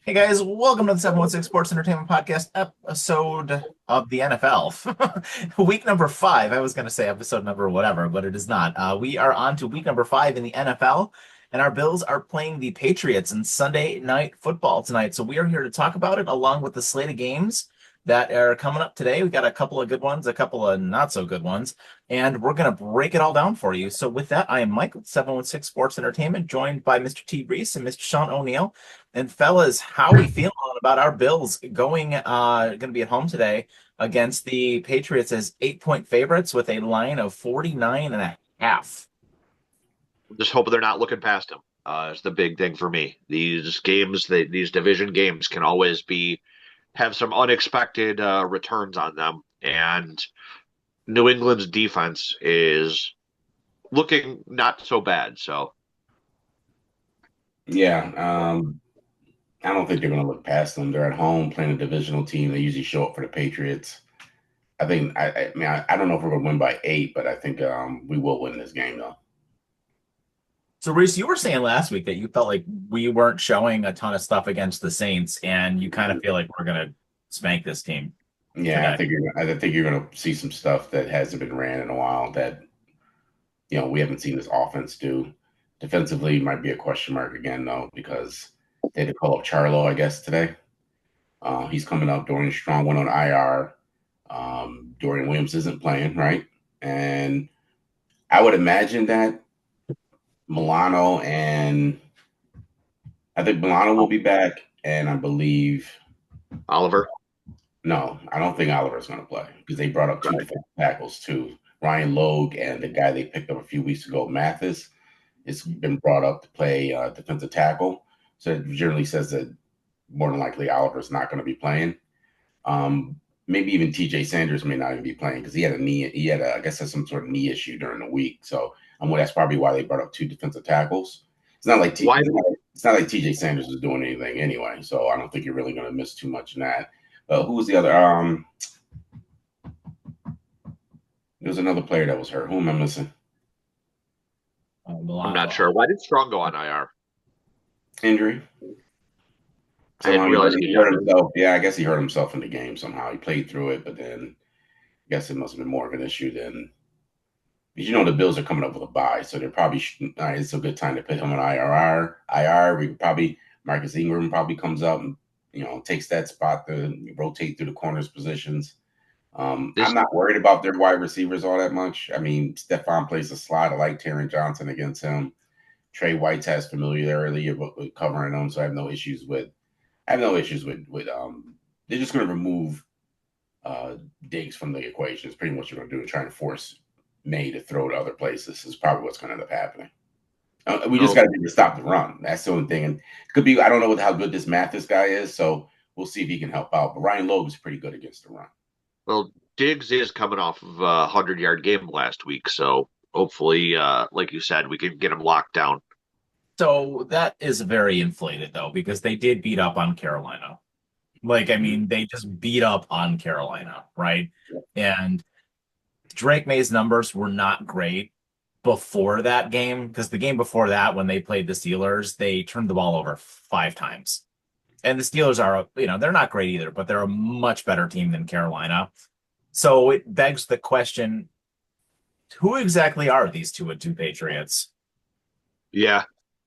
Hey guys, welcome to the 716 Sports Entertainment Podcast episode of the NFL. Week number 5. I was going to say episode number whatever, but it is not. We are on to week number 5 in the NFL, and our Bills are playing the Patriots in Sunday Night Football tonight. So we are here to talk about it along with the slate of games that are coming up today. We got a couple of good ones, a couple of not so good ones, and we're going to break it all down for you. So with that, I am Mike with 716 Sports Entertainment, joined by Mr. T. Reese and Mr. Sean O'Neill. And fellas, how we feeling about our Bills going to be at home today against the Patriots as 8-point favorites with a line of 49 and a half. Just hoping they're not looking past him. It's the big thing for me. These games, these division games, can always have some unexpected returns on them, and New England's defense is looking not so bad. So Yeah, I don't think they're going to look past them. They're at home playing a divisional team. They usually show up for the Patriots. I think. I don't know if we're going to win by 8, but I think we will win this game though. So, Reese, you were saying last week that you felt like we weren't showing a ton of stuff against the Saints, and you kind of feel like we're going to spank this team Yeah, today. I think you're going to see some stuff that hasn't been ran in a while that we haven't seen this offense do. Defensively, might be a question mark again though because they had to call up Charlo, I guess, today. He's coming up. Dorian Strong went on IR. Dorian Williams isn't playing, right? And I would imagine that Milano and I think Milano will be back, and I believe Oliver, I don't think Oliver's going to play because they brought up two right? defensive tackles too. Ryan Logue and the guy they picked up a few weeks ago, Mathis, has been brought up to play defensive tackle. So it generally says that more than likely Oliver's not going to be playing. Maybe even TJ Sanders may not even be playing because he had a knee. He had, I guess, some sort of knee issue during the week. So that's probably why they brought up two defensive tackles. It's not like Why? it's not like TJ Sanders is doing anything anyway. So I don't think you're really going to miss too much in that. Who was the other? There was another player that was hurt. Who am I missing? I'm not sure. Why did Strong go on IR? Injury. I didn't Somehow realize he he hurt had it. himself. Yeah, I guess he hurt himself in the game somehow. He played through it, but then I guess it must have been more of an issue than. Because the Bills are coming up with a bye, so they're probably all right, it's a good time to put him on IR. We could probably Marcus Ingram probably comes up and takes that spot to rotate through the corners positions. I'm This not worried about their wide receivers all that much. I mean, Stephon plays a slot. I like Taron Johnson against him. Trey White has familiarity with covering them, so I have no issues with. They're just going to remove Diggs from the equation. It's pretty much what you're going to do, trying to force May to throw to other places. Is probably what's going to end up happening. We just oh got to be able to stop the run. That's the only thing. And it could be. I don't know how good this Mathis guy is, so we'll see if he can help out. But Ryan Logue is pretty good against the run. well, Diggs is coming off of a 100-yard game last week, so hopefully, like you said, we can get him locked down. So that is very inflated, though, because they did beat up on Carolina. Like, I mean, they just beat up on Carolina, right? And Drake May's numbers were not great before that game because the game before that, when they played the Steelers, they turned the ball over 5 times. And the Steelers are, they're not great either, but they're a much better team than Carolina. So it begs the question, who exactly are these two Patriots? Yeah,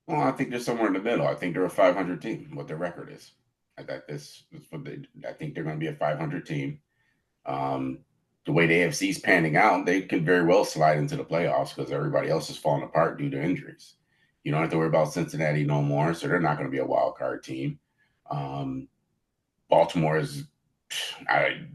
Well, I think they're somewhere in the middle. I think they're a 500 team. What their record is. I think I think they're going to be a 500 team. The way the AFC is panning out, they can very well slide into the playoffs because everybody else is falling apart due to injuries. You don't have to worry about Cincinnati no more, so they're not going to be a wild card team. Um, Baltimore is, I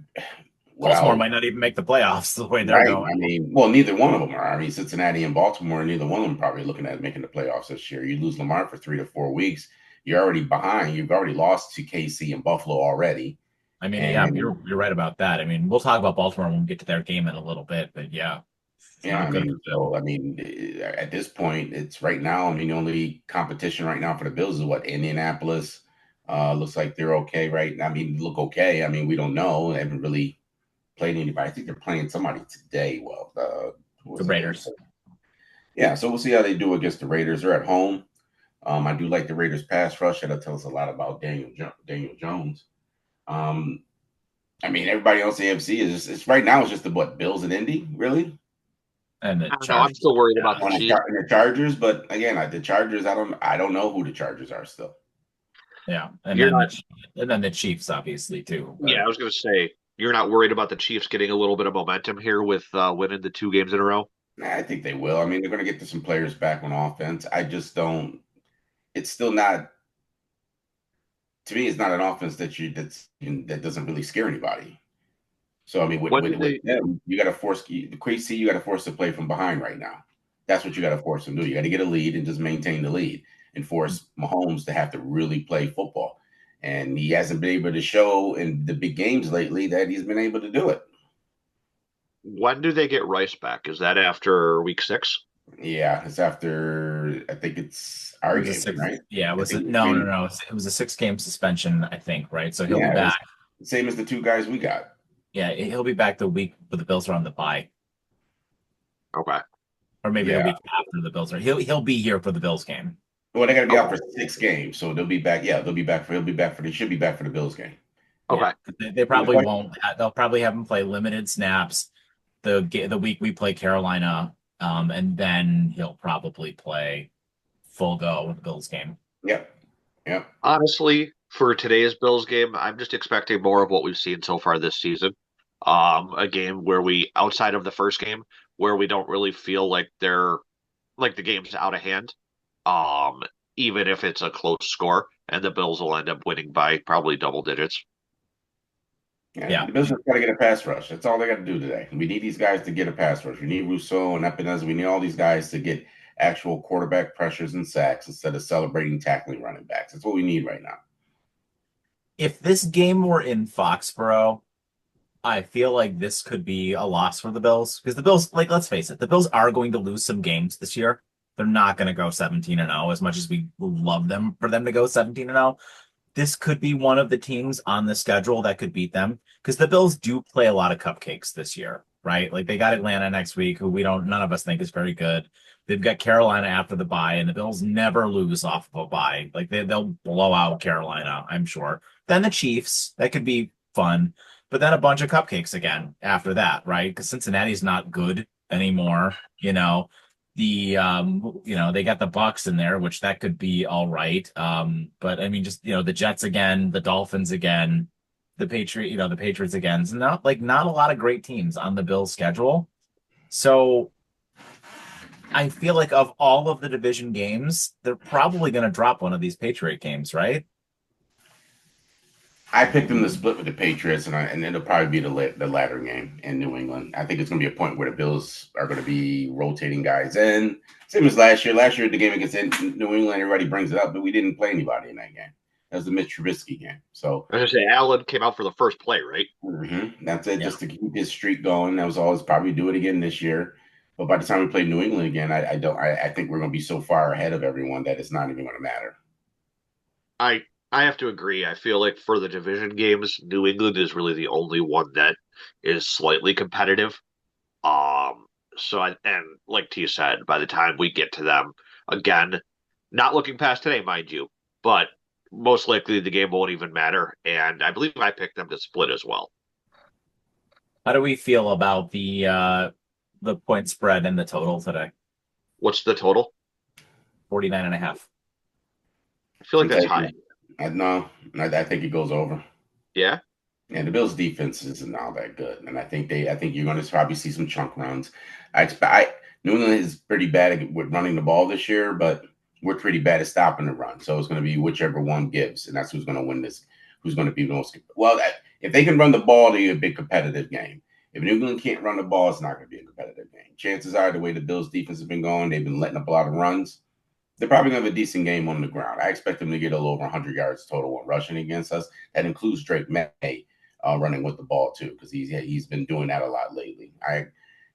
Baltimore well, might not even make the playoffs the way they're right. going. I mean, well, neither one of them are. I mean, Cincinnati and Baltimore, neither one of them probably looking at making the playoffs this year. You lose Lamar for 3 to 4 weeks, you're already behind. You've already lost to KC and Buffalo already. I mean, yeah, And you're right about that. I mean, we'll talk about Baltimore when we get to their game in a little bit, but yeah, it's yeah, not I good mean, for them. at this point, it's right now. I mean, the only competition right now for the Bills is what Indianapolis. Looks like they're okay right now. I mean, look okay. I mean, we don't know. They haven't really played anybody. I think they're playing somebody today. Well, who The was it? Raiders. Yeah, so we'll see how they do against the Raiders. They're at home. I do like the Raiders pass rush. That'll tell us a lot about Daniel Jones. I mean, everybody else in the AFC is just, it's right now. It's just the Bills and Indy, really. And the I don't know. I'm Chargers. still worried about Yeah. the Chiefs. And the Chargers, but again, the Chargers, I don't know who the Chargers are still. Yeah, You're not. and then the Chiefs, obviously too. Yeah, But I was going to say you're not worried about the Chiefs getting a little bit of momentum here with winning the 2 games in a row. I think they will. I mean, they're going to get some players back on offense. I just don't. It's still not. To me, it's not an offense that doesn't really scare anybody. So I mean, When do with they? them, you got to force the crazy. You got to force to play from behind right now. That's what you got to force them to do. You got to get a lead and just maintain the lead, and force Mahomes to have to really play football. And he hasn't been able to show in the big games lately that he's been able to do it. When do they get Rice back? Is that after week 6? Yeah, it's after I think it's it our was a game, six. right? Yeah, I was think it? it's No, no, been, no. It was a 6 game suspension, I think. Right, so he'll be yeah, it was back. the same as the two guys we got. Yeah, he'll be back the week, but the Bills are on the bye, Okay. or maybe a Yeah. week after the Bills are. He'll be here for the Bills game. Well, they got to be out Okay. for 6 games, so they'll be back. Yeah, they'll be back for. He'll be back for. They should be back for the Bills game. Okay. Yeah, they probably won't. They'll probably have him play limited snaps the week we play Carolina, and then he'll probably play full go with the Bills game. Yep. Yep. Honestly, for today's Bills game, I'm just expecting more of what we've seen so far this season. A game where we, outside of the first game, where we don't really feel like the game's out of hand. Um, Even if it's a close score, and the Bills will end up winning by probably double digits. Yeah. The Bills just got to get a pass rush. That's all they got to do today. We need these guys to get a pass rush. We need Rousseau and Epinez. We need all these guys to get actual quarterback pressures and sacks instead of celebrating tackling running backs. That's what we need right now. If this game were in Foxborough, I feel like this could be a loss for the Bills because the Bills, like, let's face it, the Bills are going to lose some games this year. They're not going to go 17-0 as much as we love them for them to go 17-0. This could be one of the teams on the schedule that could beat them because the Bills do play a lot of cupcakes this year, right? Like they got Atlanta next week, who none of us think is very good. They've got Carolina after the bye, and the Bills never lose off of a bye. Like they'll blow out Carolina, I'm sure. Then the Chiefs, that could be fun, but then a bunch of cupcakes again after that, right? Because Cincinnati's not good anymore, they got the Bucks in there, which that could be all right. But I mean, just the Jets again, the Dolphins again, the Patriots again. So not a lot of great teams on the Bills schedule. So I feel like of all of the division games, they're probably going to drop one of these Patriot games, right? I picked them to split with the Patriots, and it'll probably be the latter game in New England. I think it's going to be a point where the Bills are going to be rotating guys in. Same as last year. Last year, the game against New England, everybody brings it up, but we didn't play anybody in that game. That was the Mitch Trubisky game. So I was going to say, Allen came out for the first play, right? That's it, just to keep his streak going. That was always probably do it again this year. But by the time we play New England again, I think we're going to be so far ahead of everyone that it's not even going to matter. I have to agree. I feel like for the division games, New England is really the only one that is slightly competitive. And like T said, by the time we get to them, again, not looking past today, mind you, but most likely the game won't even matter. And I believe I picked them to split as well. How do we feel about the point spread and the total today? What's the total? 49.5. I feel like that's high. I think it goes over. Yeah. And the Bills' defense isn't all that good, and I think you're going to probably see some chunk runs. New England is pretty bad with running the ball this year, but we're pretty bad at stopping the run. So it's going to be whichever one gives, and that's who's going to win this. Who's going to be the most well? If they can run the ball, it'll be a big competitive game. If New England can't run the ball, it's not going to be a competitive game. Chances are, the way the Bills' defense has been going, they've been letting up a lot of runs. They're probably going to have a decent game on the ground. I expect them to get a little over 100 yards total when rushing against us. That includes Drake May running with the ball too, because he's been doing that a lot lately.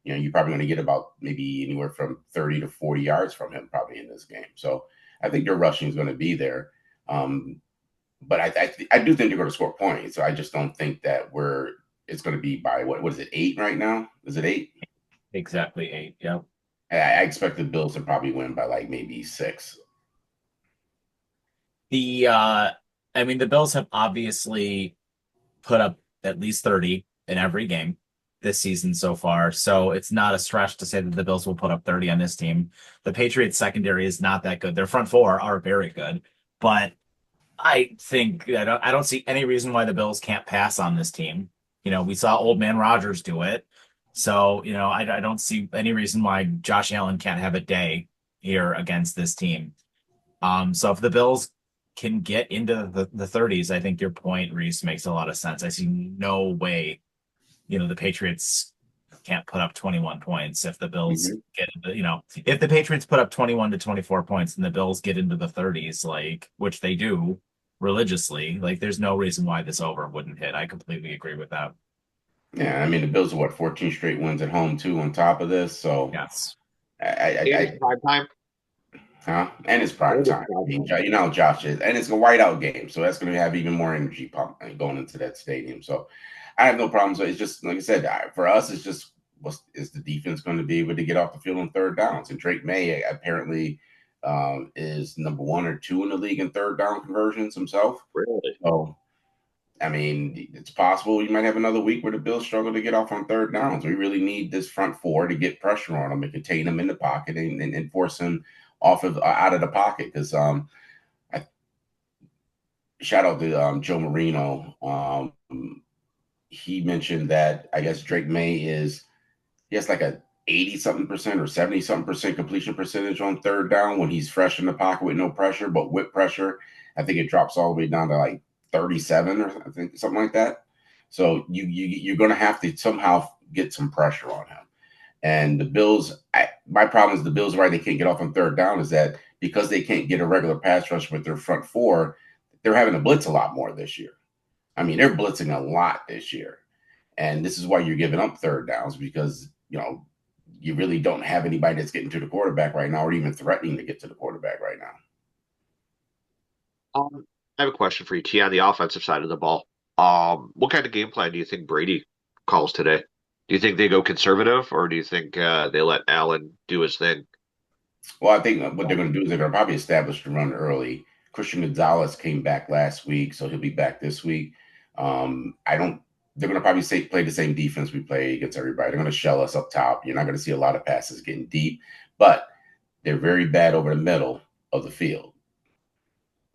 You're probably going to get about maybe anywhere from 30 to 40 yards from him probably in this game. So I think their rushing is going to be there. But I do think they're going to score points. So I just don't think that it's going to be by what is it, 8 right now? Is it 8? Exactly 8. Yeah. I expect the Bills to probably win by like maybe 6. The Bills have obviously put up at least 30 in every game this season so far. So it's not a stretch to say that the Bills will put up 30 on this team. The Patriots secondary is not that good. Their front four are very good, but I don't see any reason why the Bills can't pass on this team. We saw old man Rodgers do it. So, I don't see any reason why Josh Allen can't have a day here against this team. So if the Bills can get into the 30s, I think your point, Reese, makes a lot of sense. I see no way, the Patriots can't put up 21 points if the Bills Mm-hmm. get into, if the Patriots put up 21 to 24 points and the Bills get into the 30s, like, which they do religiously, like, there's no reason why this over wouldn't hit. I completely agree with that. Yeah, I mean the Bills are what 14 straight wins at home too. On top of this, so Yes. And it's prime time. And it's prime And it's time. I prime mean, time. you know how Josh is, and it's a whiteout game, so that's going to have even more energy pump going into that stadium. So I have no problem. So it's just like I said, for us, it's just is the defense going to be able to get off the field on third downs? And Drake May apparently is number 1 or 2 in the league in third down conversions himself. Really? So I mean, it's possible you might have another week where the Bills struggle to get off on third downs. We really need this front four to get pressure on them and contain them in the pocket and force them off of out of the pocket. Because I shout out to Joe Marino. He mentioned that I guess Drake May he has like a 80 something percent or 70 something percent completion percentage on third down when he's fresh in the pocket with no pressure, but with pressure, I think it drops all the way down to like 37 or I think something like that. So you're going to have to somehow get some pressure on him. And the Bills, my problem is the Bills, why they can't get off on third down is that because they can't get a regular pass rush with their front four, they're having to blitz a lot more this year. I mean, they're blitzing a lot this year. And this is why you're giving up third downs because, you really don't have anybody that's getting to the quarterback right now or even threatening to get to the quarterback right now. I have a question for you, T, on the offensive side of the ball. What kind of game plan do you think Brady calls today? Do you think they go conservative, or do you think they let Allen do his thing? Well, I think what they're going to do is they're going to probably establish the run early. Christian Gonzalez came back last week, so he'll be back this week. I don't. They're going to probably play the same defense we play against everybody. They're going to shell us up top. You're not going to see a lot of passes getting deep, but they're very bad over the middle of the field.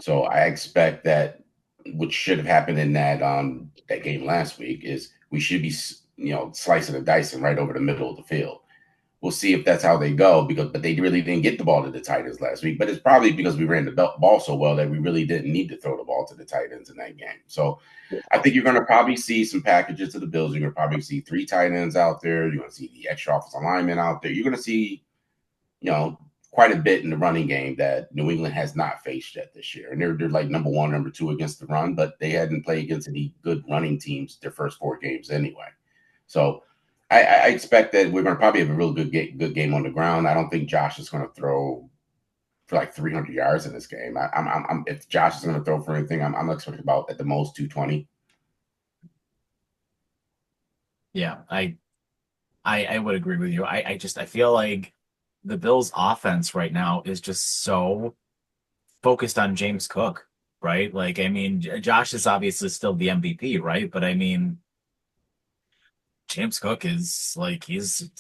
So I expect that what should have happened in that game last week is we should be slicing and dicing right over the middle of the field. We'll see if that's how they go but they really didn't get the ball to the tight ends last week. But it's probably because we ran the ball so well that we really didn't need to throw the ball to the tight ends in that game. So I think you're going to probably see some packages to the Bills. You're going to probably see 3 tight ends out there. You're going to see the extra offensive linemen out there. You're going to see, quite a bit in the running game that New England has not faced yet this year. And they're like number 1, number 2 against the run, but they hadn't played against any good running teams their first 4 games anyway. So I expect that we're going to probably have a real good game on the ground. I don't think Josh is going to throw for like 300 yards in this game. If Josh is going to throw for anything, I'm expecting about at the most 220. Yeah, I would agree with you. I feel like the Bills offense right now is just so focused on James Cook, right? Like, I mean, Josh is obviously still the MVP, right? But I mean, James Cook is like he's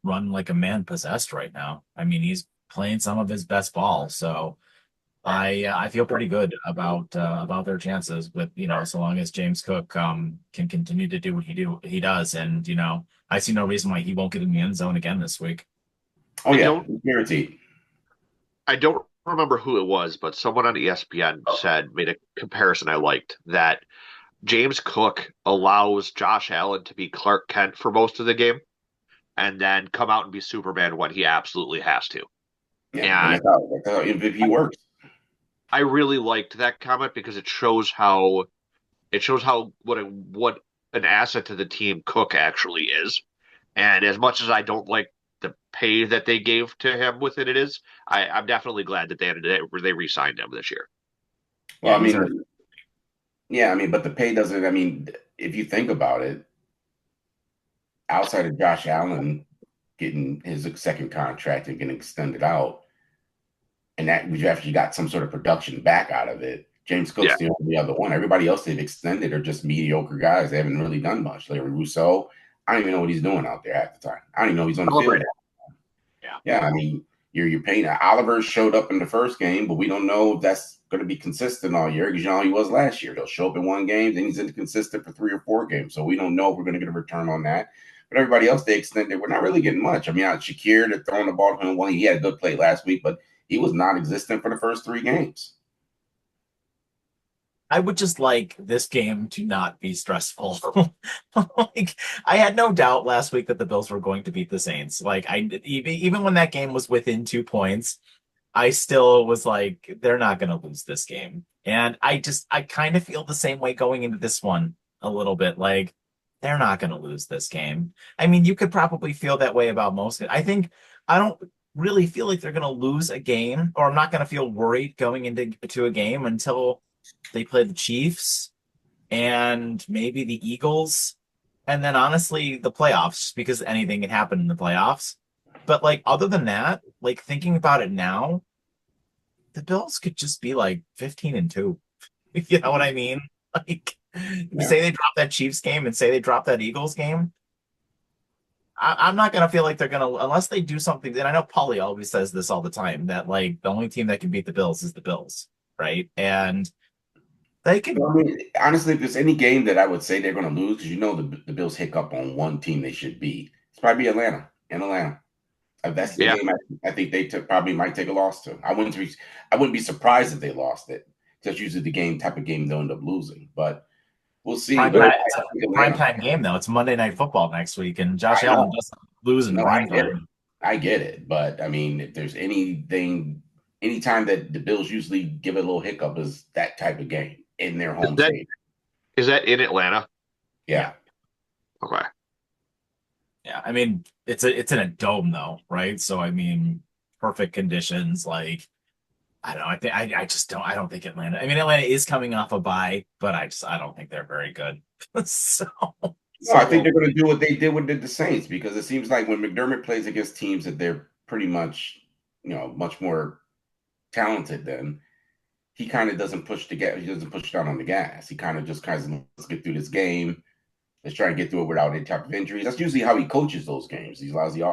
run like a man possessed right now. I mean, he's playing some of his best ball. So I feel pretty good about their chances with so long as James Cook can continue to do what he does, and I see no reason why he won't get in the end zone again this week. Oh I yeah, don't guaranteed. I don't remember who it was, but someone on ESPN made a comparison I liked that James Cook allows Josh Allen to be Clark Kent for most of the game and then come out and be Superman when he absolutely has to. Yeah, and And that's how MVP works. I really liked that comment because it shows how what an asset to the team Cook actually is. And as much as I don't like the pay that they gave to him with it is, I'm definitely glad that they re-signed him this year. Well, Yeah, I he's our mean, yeah, I mean, but the pay doesn't. I mean, if you think about it, outside of Josh Allen getting his second contract and getting extended out, and that we've actually got some sort of production back out of it. James Yeah. Cook's the only other one. Everybody else they've extended are just mediocre guys. They haven't really done much. Larry Rousseau, I don't even know what he's doing out there half the time. I don't even know he's on the field. Yeah. Yeah, I mean, you're paying. Oliver showed up in the first game, but we don't know if that's going to be consistent all year because you know how he was last year. He'll show up in one game, then he's inconsistent for 3 or 4 games. So we don't know if we're going to get a return on that. But everybody else, they extended. We're not really getting much. I mean, Shakir, they're throwing the ball to him. Well, he had a good play last week, but he was non-existent for the first 3 games. I would just like this game to not be stressful. Like I had no doubt last week that the Bills were going to beat the Saints. Like even when that game was within 2 points, I still was like, they're not going to lose this game. And I kind of feel the same way going into this one a little bit. Like they're not going to lose this game. I mean, you could probably feel that way about most. I don't really feel like they're going to lose a game, or I'm not going to feel worried going into a game until they play the Chiefs and maybe the Eagles. And then honestly, the playoffs, because anything can happen in the playoffs. But like other than that, like thinking about it now, the Bills could just be like 15-2. You know what I mean? Like say they drop that Chiefs game and say they drop that Eagles game. I'm not gonna feel like they're gonna unless they do something. And I know Paulie always says this all the time that like the only team that can beat the Bills is the Bills, right? And they can. Well, I mean, honestly, if there's any game that I would say they're going to lose, because you know the Bills hiccup on one team they should beat, it's probably Atlanta. In Atlanta, that's the Yeah. game I think they probably might take a loss to. I wouldn't be surprised if they lost it. That's usually the type of game they'll end up losing, but we'll see. Prime But time, I it's a think prime Atlanta. time game though. It's Monday Night Football next week, and Josh I Allen know. doesn't lose in No, I prime get it. time. I get it. But I mean, if there's anytime that the Bills usually give it a little hiccup is that type of game in their Is home that state. is that in Atlanta? Yeah. Okay. Yeah, I mean it's in a dome though, right? So I mean, perfect conditions. Like I don't know. I just don't. I don't think Atlanta. I mean, Atlanta is coming off a bye, but I don't think they're very good. so No, I think we'll they're going to do what they did with the Saints because it seems like when McDermott plays against teams that they're pretty much, much more talented than, he kind of doesn't push the gas. He doesn't push down on the gas. He kind of let's get through this game. Let's try and get through it without any type of injuries. That's usually how he coaches those games. He allows the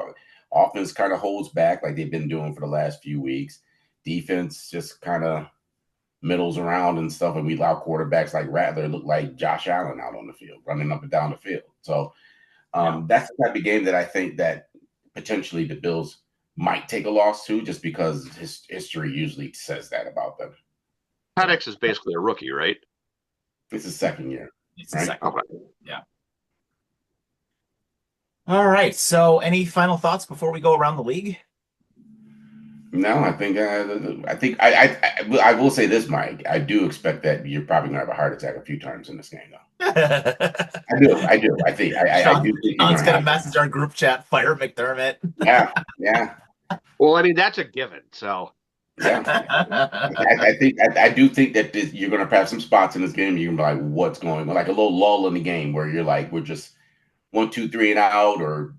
offense kind of holds back like they've been doing for the last few weeks. Defense just kind of middles around and stuff, and we allow quarterbacks like Rattler look like Josh Allen out on the field, running up and down the field. So that's the type of game that I think that potentially the Bills might take a loss to, just because history usually says that about them. Penix is basically a rookie, right? It's his second year, it's a right? second. Okay. Yeah. All right. So, any final thoughts before we go around the league? No, I will say this, Mike. I do expect that you're probably gonna have a heart attack a few times in this game, though. I do. I think I do think you're Sean's gonna gonna have. message our group chat, fire McDermott. Yeah. Well, I mean that's a given. So Yeah, I do think that you're going to have some spots in this game. You're going to be like, what's going on? Like a little lull in the game where you're like, we're just 1, 2, 3 and out, or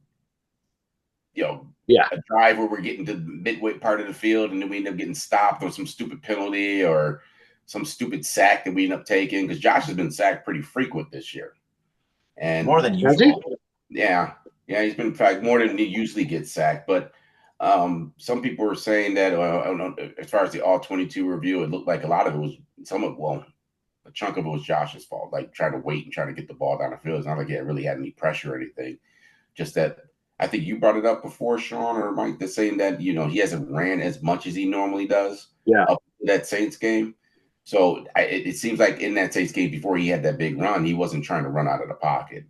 yeah, a drive where we're getting to the midway part of the field and then we end up getting stopped or some stupid penalty or some stupid sack that we end up taking, because Josh has been sacked pretty frequent this year, and More than has he? usual. yeah, he's been, in fact, more than he usually gets sacked. But some people were saying that as far as the all 22 review, it looked like a lot of it was a chunk of it was Josh's fault, like trying to wait and trying to get the ball down the field. It's not like he really had any pressure or anything. Just that I think you brought it up before, Sean or Mike, that's saying that he hasn't ran as much as he normally does up to that Saints game. So it seems like in that Saints game before he had that big run, he wasn't trying to run out of the pocket.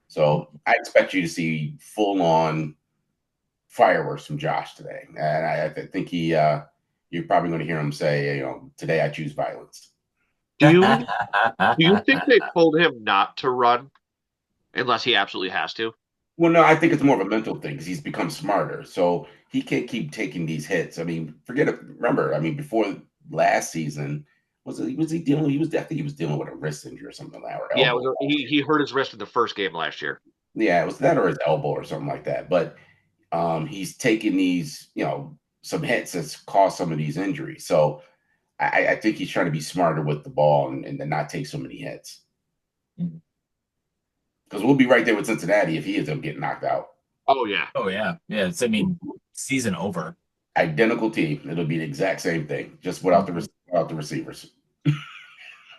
So I expect you to see full on fireworks from Josh today, and I think you're probably going to hear him say, today I choose violence. Do you think they told him not to run unless he absolutely has to? Well, no, I think it's more of a mental thing because he's become smarter, so he can't keep taking these hits. I mean, forget it. Remember, I mean, before last season, was he dealing? I think he was dealing with a wrist injury or something like that, or Yeah, elbow. he hurt his wrist in the first game last year. Yeah, it was that or his elbow or something like that. But he's taking these, some hits that's caused some of these injuries. So I think he's trying to be smarter with the ball and not take so many hits. Mhm. Because we'll be right there with Cincinnati if he ends up getting knocked out. Oh yeah. Oh yeah, yeah. It's, I mean, season over. Identical team. It'll be the exact same thing, just without the receivers.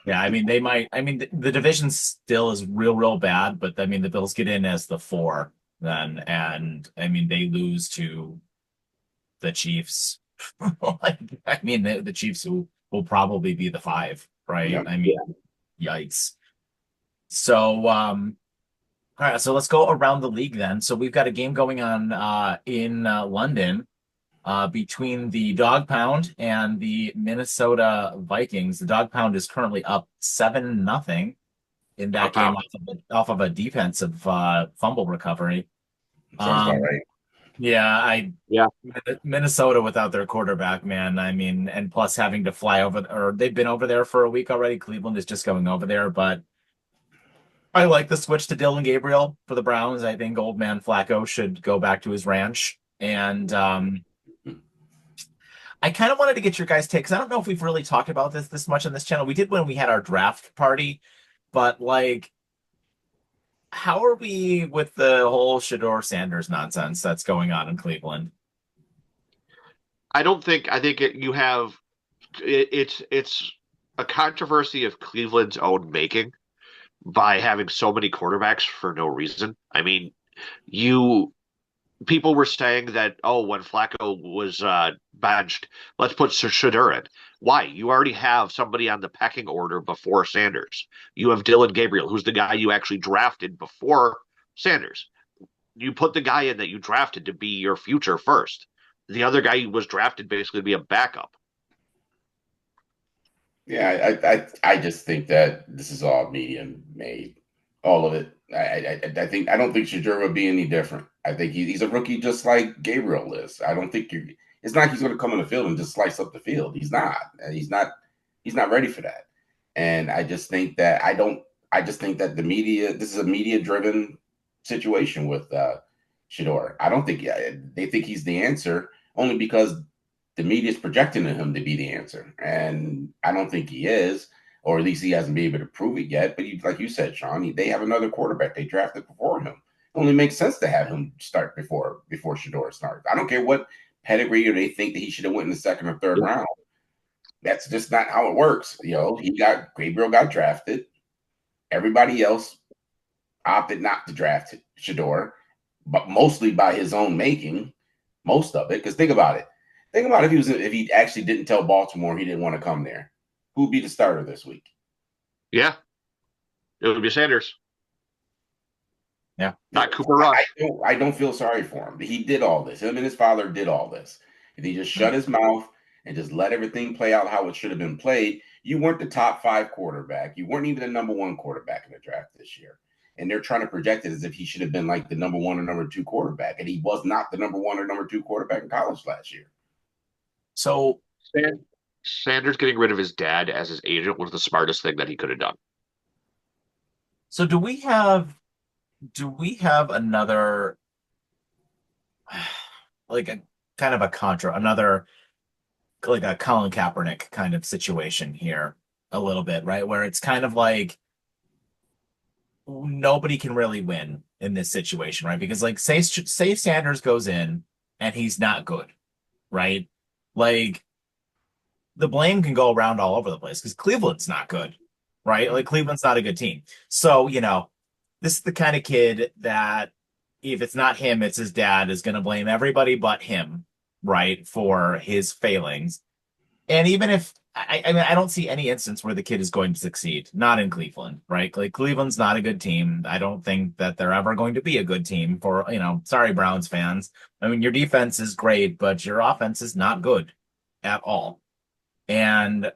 Yeah, I mean they might. I mean the division still is real bad, but I mean the Bills get in as the 4 then, and I mean they lose to the Chiefs. Like, I mean the Chiefs who will probably be the 5, right? Yep. I mean, yikes. So all right, so let's go around the league then. So we've got a game going on in London between the Dog Pound and the Minnesota Vikings. The Dog Pound is currently up 7-0 in that game Pound. off of a defensive fumble recovery. Sounds about Um, right. yeah, I Yeah. Minnesota without their quarterback, man. I mean, and plus having to fly over, or they've been over there for a week already. Cleveland is just going over there, but I like the switch to Dylan Gabriel for the Browns. I think old man Flacco should go back to his ranch. And I kind of wanted to get your guys' take because I don't know if we've really talked about this much on this channel. We did when we had our draft party, but like, how are we with the whole Shador Sanders nonsense that's going on in Cleveland? I think you have it's a controversy of Cleveland's own making by having so many quarterbacks for no reason. I mean, you people were saying that, oh, when Flacco was benched, let's put Shador in. Why? You already have somebody on the pecking order before Sanders. You have Dylan Gabriel, who's the guy you actually drafted before Sanders. You put the guy in that you drafted to be your future first. The other guy was drafted basically to be a backup. Yeah, I just think that this is all media made, all of it. I don't think Shadur would be any different. I think he's a rookie just like Gabriel is. I don't think you. It's not like he's going to come in the field and just slice up the field. He's not. He's not. He's not ready for that. And I just think that I don't. I just think that the media. This is a media driven situation with Shador. I don't think they think he's the answer only because the media is projecting him to be the answer, and I don't think he is, or at least he hasn't been able to prove it yet. But like you said, Sean, they have another quarterback they drafted before him. It only makes sense to have him start before Shador starts. I don't care what pedigree or they think that he should have went in the second or third round. That's just not how it works. Gabriel got drafted. Everybody else opted not to draft Shador, but mostly by his own making, most of it. Because think about it. Think about if he actually didn't tell Baltimore he didn't want to come there. Who'd be the starter this week? Yeah, it would be Sanders. Yeah, not Cooper Rush. I don't feel sorry for him. He did all this. Him and his father did all this. If he just shut his mouth and just let everything play out how it should have been played, you weren't the top 5 quarterback. You weren't even the number 1 quarterback in the draft this year. And they're trying to project it as if he should have been like the number 1 or number 2 quarterback. And he was not the number 1 or number 2 quarterback in college last year. So Sanders getting rid of his dad as his agent was the smartest thing that he could have done. So do we have another like a kind of a contra, another like a Colin Kaepernick kind of situation here a little bit, right? Where it's kind of like nobody can really win in this situation, right? Because like say Sanders goes in and he's not good, right? Like the blame can go around all over the place because Cleveland's not good, right? Like Cleveland's not a good team. So, this is the kind of kid that if it's not him, it's his dad is going to blame everybody but him, right, for his failings. And even if I mean, I don't see any instance where the kid is going to succeed, not in Cleveland, right? Like Cleveland's not a good team. I don't think that they're ever going to be a good team for, sorry, Browns fans. I mean, your defense is great, but your offense is not good at all. And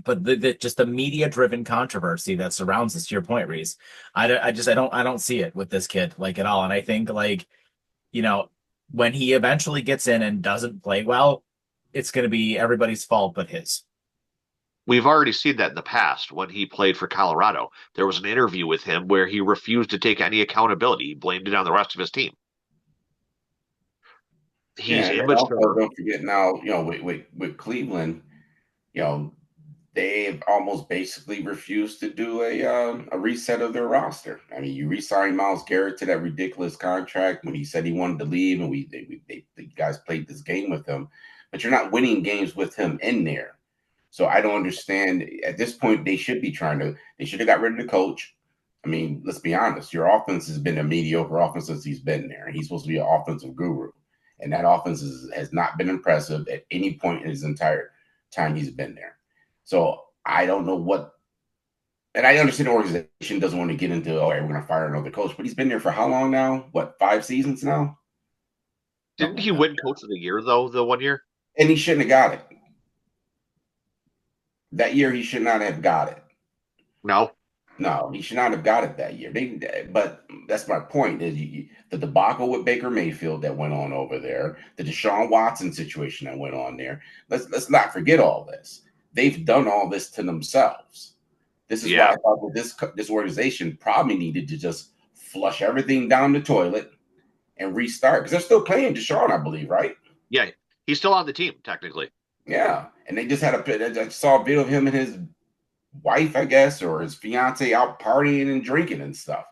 but just the media driven controversy that surrounds this, to your point, Reese, I don't see it with this kid like at all. And I think like, when he eventually gets in and doesn't play well, it's going to be everybody's fault but his. We've already seen that in the past when he played for Colorado. There was an interview with him where he refused to take any accountability. He blamed it on the rest of his team. Yeah, He's and then also immature. don't forget now, with Cleveland, you know, they've almost basically refused to do a reset of their roster. I mean, you re-signed Miles Garrett to that ridiculous contract when he said he wanted to leave, and the guys played this game with him, but you're not winning games with him in there. So I don't understand. At this point, they should be trying to. They should have got rid of the coach. I mean, let's be honest. Your offense has been a mediocre offense since he's been there. He's supposed to be an offensive guru, and that offense has not been impressive at any point in his entire time he's been there. So I don't know what. And I understand the organization doesn't want to get into, all right, we're going to fire another coach, but he's been there for how long now? What, 5 seasons now? Didn't Something like he that. win Coach of the Year though the one year? And he shouldn't have got it. That year, he should not have got it. No. No, he should not have got it that year. But that's my point. Is the debacle with Baker Mayfield that went on over there, the Deshaun Watson situation that went on there. Let's not forget all this. They've done all this to themselves. This is why Yeah. I thought that this organization probably needed to just flush everything down the toilet and restart, because they're still playing Deshaun, I believe, right? Yeah. He's still on the team technically. Yeah, and they just had I saw a video of him and his wife, I guess, or his fiance out partying and drinking and stuff.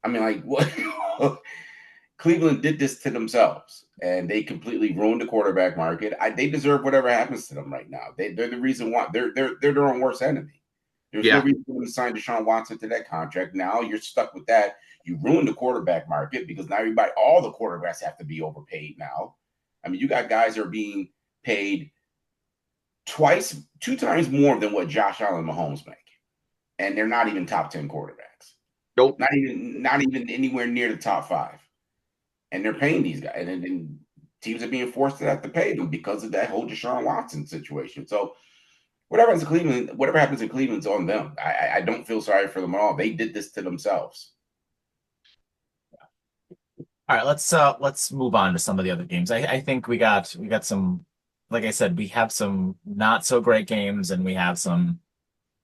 I mean, like, what? Cleveland did this to themselves, and they completely ruined the quarterback market. They deserve whatever happens to them right now. They're the reason why they're their own worst enemy. There's no Yeah. reason for them to sign Deshaun Watson to that contract. Now you're stuck with that. You ruined the quarterback market because now all the quarterbacks have to be overpaid now. I mean, you got guys that are being paid two times more than what Josh Allen and Mahomes make, and they're not even top 10 quarterbacks. Nope. Not even anywhere near the top 5, and they're paying these guys, and teams are being forced to have to pay them because of that whole Deshaun Watson situation. So whatever happens in Cleveland's on them. I don't feel sorry for them at all. They did this to themselves. All right, let's move on to some of the other games. I think we got some, like I said, we have some not so great games, and we have some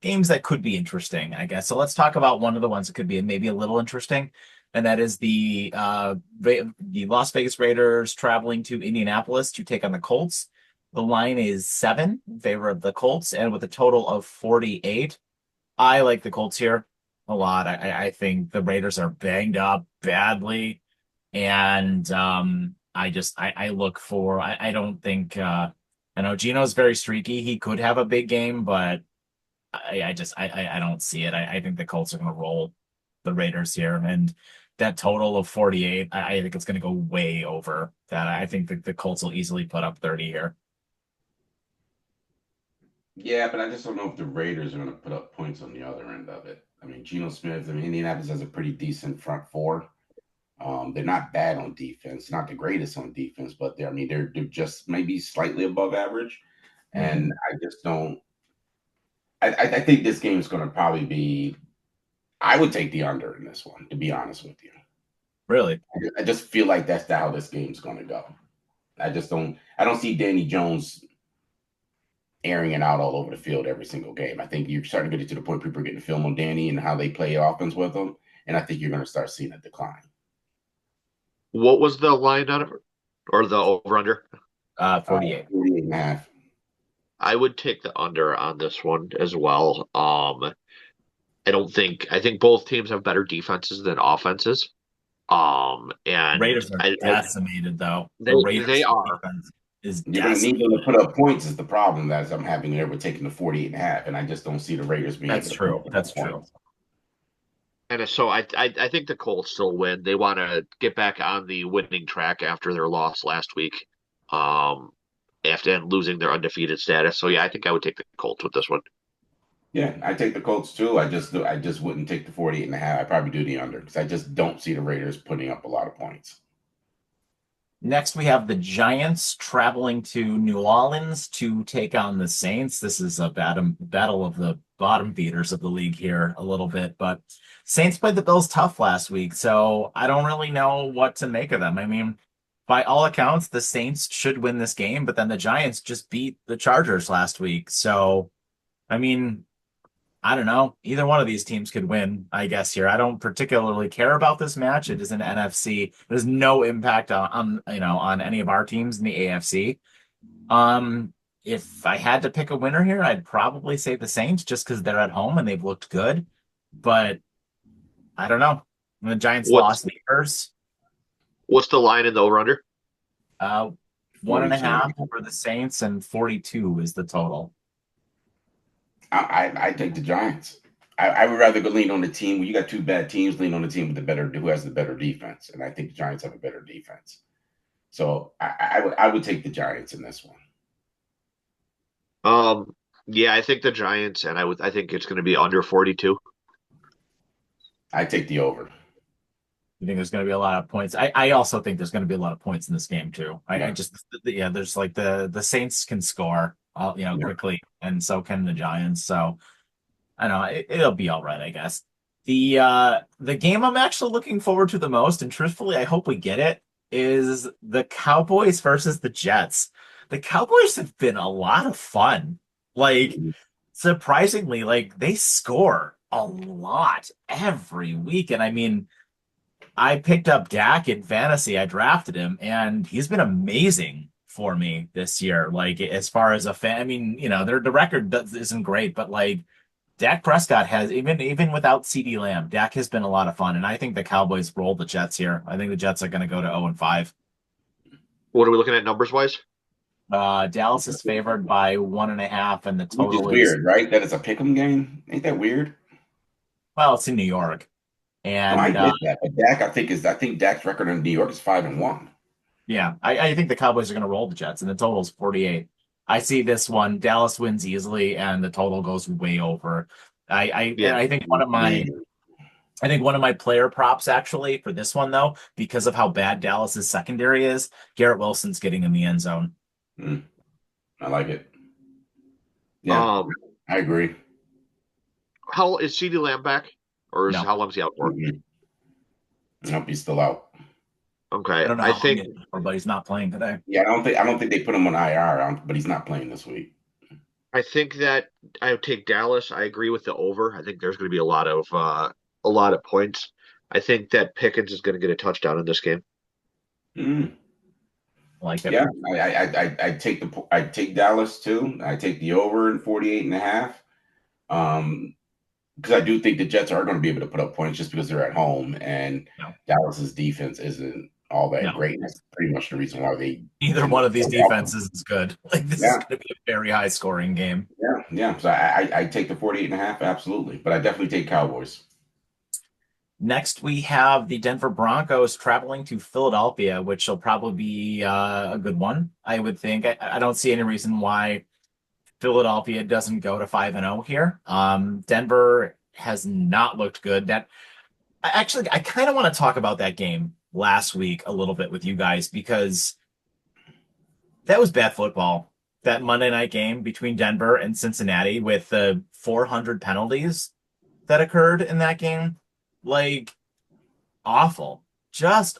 games that could be interesting, I guess. So let's talk about one of the ones that could be maybe a little interesting, and that is the Las Vegas Raiders traveling to Indianapolis to take on the Colts. The line is 7 in favor of the Colts, and with a total of 48. I like the Colts here a lot. I think the Raiders are banged up badly, and I look for. I don't think. I know Gino's very streaky. He could have a big game, but I don't see it. I think the Colts are going to roll the Raiders here, and that total of 48, I think it's going to go way over that. I think the Colts will easily put up 30 here. Yeah, but I just don't know if the Raiders are going to put up points on the other end of it. I mean, Geno Smith, Indianapolis has a pretty decent front four. They're not bad on defense, not the greatest on defense, but they're just maybe slightly above average. And I just don't. I think this game is going to probably be. I would take the under in this one, to be honest with you. Really? I just feel like that's how this game's going to go. I just don't. I don't see Danny Jones airing it out all over the field every single game. I think you're starting to get it to the point people are getting film on Danny and how they play offense with him, and I think you're going to start seeing a decline. What was the line on it, or the over under? 48. 48 and a half. I would take the under on this one as well. I think both teams have better defenses than offenses. And Raiders are decimated, though. The they Raiders are. defense is You're going to need decimated. them to put up points is the problem that I'm having there with taking the 48 and a half, and I just don't see the Raiders being able to put up That's points. true. And so I think the Colts still win. They want to get back on the winning track after their loss last week, after losing their undefeated status. So yeah, I think I would take the Colts with this one. Yeah, I take the Colts too. I just wouldn't take the 48 and a half. I probably do the under because I just don't see the Raiders putting up a lot of points. Next, we have the Giants traveling to New Orleans to take on the Saints. This is a battle of the bottom feeders of the league here a little bit, but Saints played the Bills tough last week, so I don't really know what to make of them. I mean, by all accounts, the Saints should win this game, but then the Giants just beat the Chargers last week. So, I mean, I don't know. Either one of these teams could win, I guess, here. I don't particularly care about this match. It is an NFC. There's no impact on any of our teams in the AFC. If I had to pick a winner here, I'd probably say the Saints just because they're at home and they've looked good. But I don't know. The Giants What's lost the Bears. what's the line in the over under? Uh, one and a 42. half for the Saints and 42 is the total. I take the Giants. I would rather go lean on the team. When you got two bad teams, lean on the team with the better, who has the better defense, and I think the Giants have a better defense. So I would take the Giants in this one. Yeah, I think the Giants, and I think it's going to be under 42. I take the over. You think there's going to be a lot of points? I also think there's going to be a lot of points in this game too. I Yeah. just yeah, there's like the Saints can score, Yeah. quickly, and so can the Giants. So I don't know it'll be all right, I guess. The game I'm actually looking forward to the most, and truthfully, I hope we get it, is the Cowboys versus the Jets. The Cowboys have been a lot of fun. Like surprisingly, like they score a lot every week, and I mean. I picked up Dak in fantasy. I drafted him, and he's been amazing for me this year. Like as far as a fan, I mean, the record isn't great, but like Dak Prescott has even without CD Lamb, Dak has been a lot of fun, and I think the Cowboys roll the Jets here. I think the Jets are going to go to 0-5. What are we looking at numbers wise? Dallas is favored by 1.5, and the Which is total is weird, right? That it's a pick'em game. Ain't that weird? well, it's in New York, No, I and get that. But Dak, I think Dak's record in New York is 5-1. yeah, I think the Cowboys are going to roll the Jets, and the total is 48. I see this one. Dallas wins easily, and the total goes way over. Yeah. I think one of my player props actually for this one though, because of how bad Dallas's secondary is, Garrett Wilson's getting in the end zone. I like it. Yeah, Um, I agree. how is CD Lamb back, or No, how long is he out for? Nope, he's still out. I Okay, don't know I how long think it is, but he's not playing today. Yeah, I don't think they put him on IR, but he's not playing this week. I think that I would take Dallas. I agree with the over. I think there's going to be a lot of points. I think that Pickens is going to get a touchdown in this game. Mm. Like it. Yeah, I take Dallas too. I take the over in 48.5. Because I do think the Jets are going to be able to put up points just because they're at home, and No, Dallas's defense isn't all that no. great. And that's pretty much the reason why they Either didn't one of these score often. defenses is good. Like this is Yeah, going to be a very high scoring game. yeah. So I take the 48.5, absolutely. But I definitely take Cowboys. Next, we have the Denver Broncos traveling to Philadelphia, which will probably be a good one, I would think. I don't see any reason why Philadelphia doesn't go to 5-0 here. Denver has not looked good. I kind of want to talk about that game last week a little bit with you guys because that was bad football. That Monday night game between Denver and Cincinnati with the 400 penalties that occurred in that game, like awful, just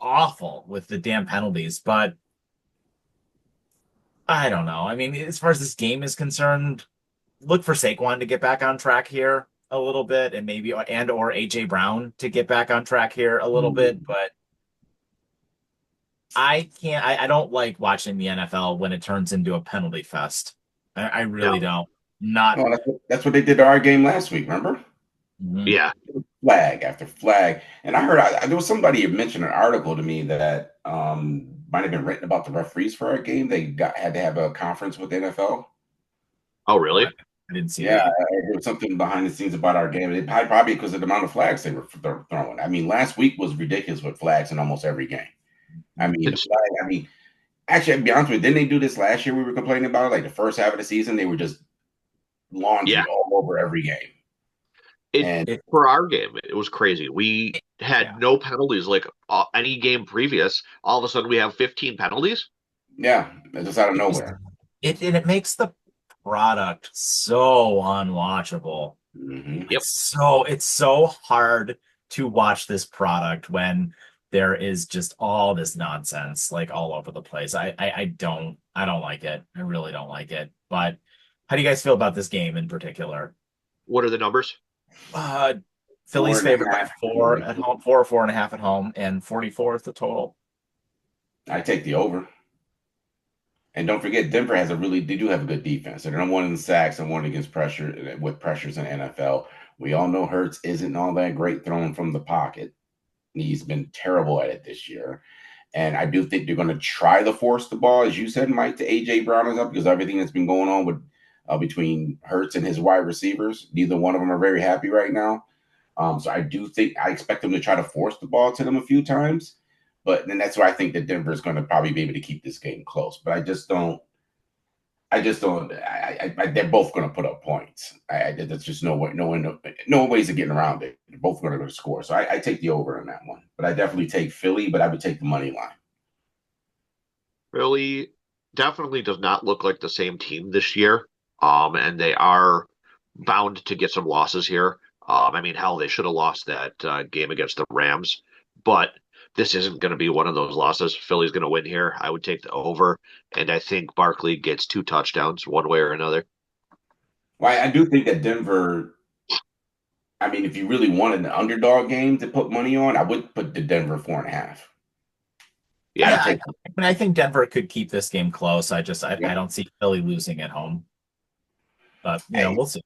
awful with the damn penalties. But I don't know. I mean, as far as this game is concerned, look for Saquon to get back on track here a little bit, and maybe or AJ Brown to get back on track here a little bit. But I can't. I don't like watching the NFL when it turns into a penalty fest. I really No. don't. Not. Well, that's what they did to our game last week. Remember? Mhm. Yeah, Flag after flag. And I heard there was somebody who mentioned an article to me that might have been written about the referees for our game. They had to have a conference with the NFL. oh Oh, I really? didn't see Yeah, that. there was something behind the scenes about our game. Probably because of the amount of flags they were throwing. I mean, last week was ridiculous with flags in almost every game. I mean, the It's flag. I mean, actually, I'll be honest with you. Didn't they do this last year? We were complaining about it. Like the first half of the season, they were just laundry yeah. all over every game. It And It, For our game, it was crazy. We yeah. had no penalties like any game previous. All of a sudden, we have 15 penalties. yeah, it's just out of It just nowhere. it makes the product so unwatchable. Hmm. Yep. It's so hard to watch this product when there is just all this nonsense like all over the place. I don't like it. I really don't like it. But how do you guys feel about this game in particular? What are the numbers? Philly's favored by 4.5. 4 at home, 4 or 4.5 at home, and 44 is the total. I take the over. And don't forget, Denver they do have a good defense. They're number one in sacks and one against pressure with pressures in the NFL. We all know Hurts isn't all that great throwing from the pocket. He's been terrible at it this year. And I do think they're going to try to force the ball, as you said, Mike, to A.J. Brown is up because everything that's been going on with between Hurts and his wide receivers, neither one of them are very happy right now. So I expect them to try to force the ball to them a few times. But then that's why I think that Denver is going to probably be able to keep this game close. But I just don't. They're both going to put up points. There's just no ways of getting around it. They're both going to score. So I take the over on that one. But I definitely take Philly, but I would take the money line. Philly definitely does not look like the same team this year. And they are bound to get some losses here. I mean, hell, they should have lost that game against the Rams, but this isn't going to be one of those losses. Philly's going to win here. I would take the over, and I think Barkley gets 2 touchdowns one way or another. Well, I do think that Denver, I mean, if you really wanted an underdog game to put money on, I would put the Denver 4.5. Yeah, I think Denver could keep this game close. I don't see Philly losing at home. But, we'll see.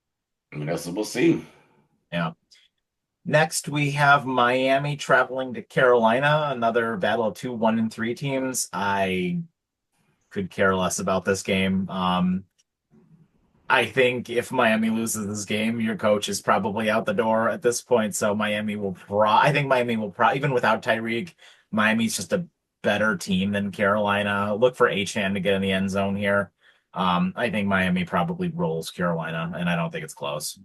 I mean, we'll see. Yeah. Next, we have Miami traveling to Carolina, another battle of 2 1-3 teams. I could care less about this game. I think if Miami loses this game, your coach is probably out the door at this point. So Miami will even without Tyreek, Miami's just a better team than Carolina. Look for Achane to get in the end zone here. I think Miami probably rolls Carolina, and I don't think it's close.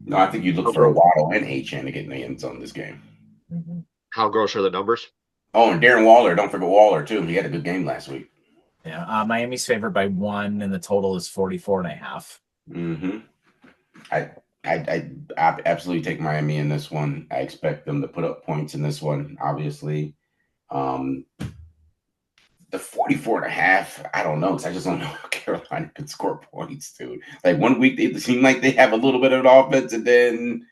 No, I think you look for a Waddle and Achane to get in the end zone this game. Mm-hmm. How gross are the numbers? Oh, and Darren Waller. Don't forget Waller, too. He had a good game last week. Yeah, Miami's favored by 1, and the total is 44.5. Mm-hmm. I absolutely take Miami in this one. I expect them to put up points in this one, obviously. The 44.5, I don't know, because I just don't know how Carolina could score points, dude. Like 1 week, they seem like they have a little bit of an offense, and then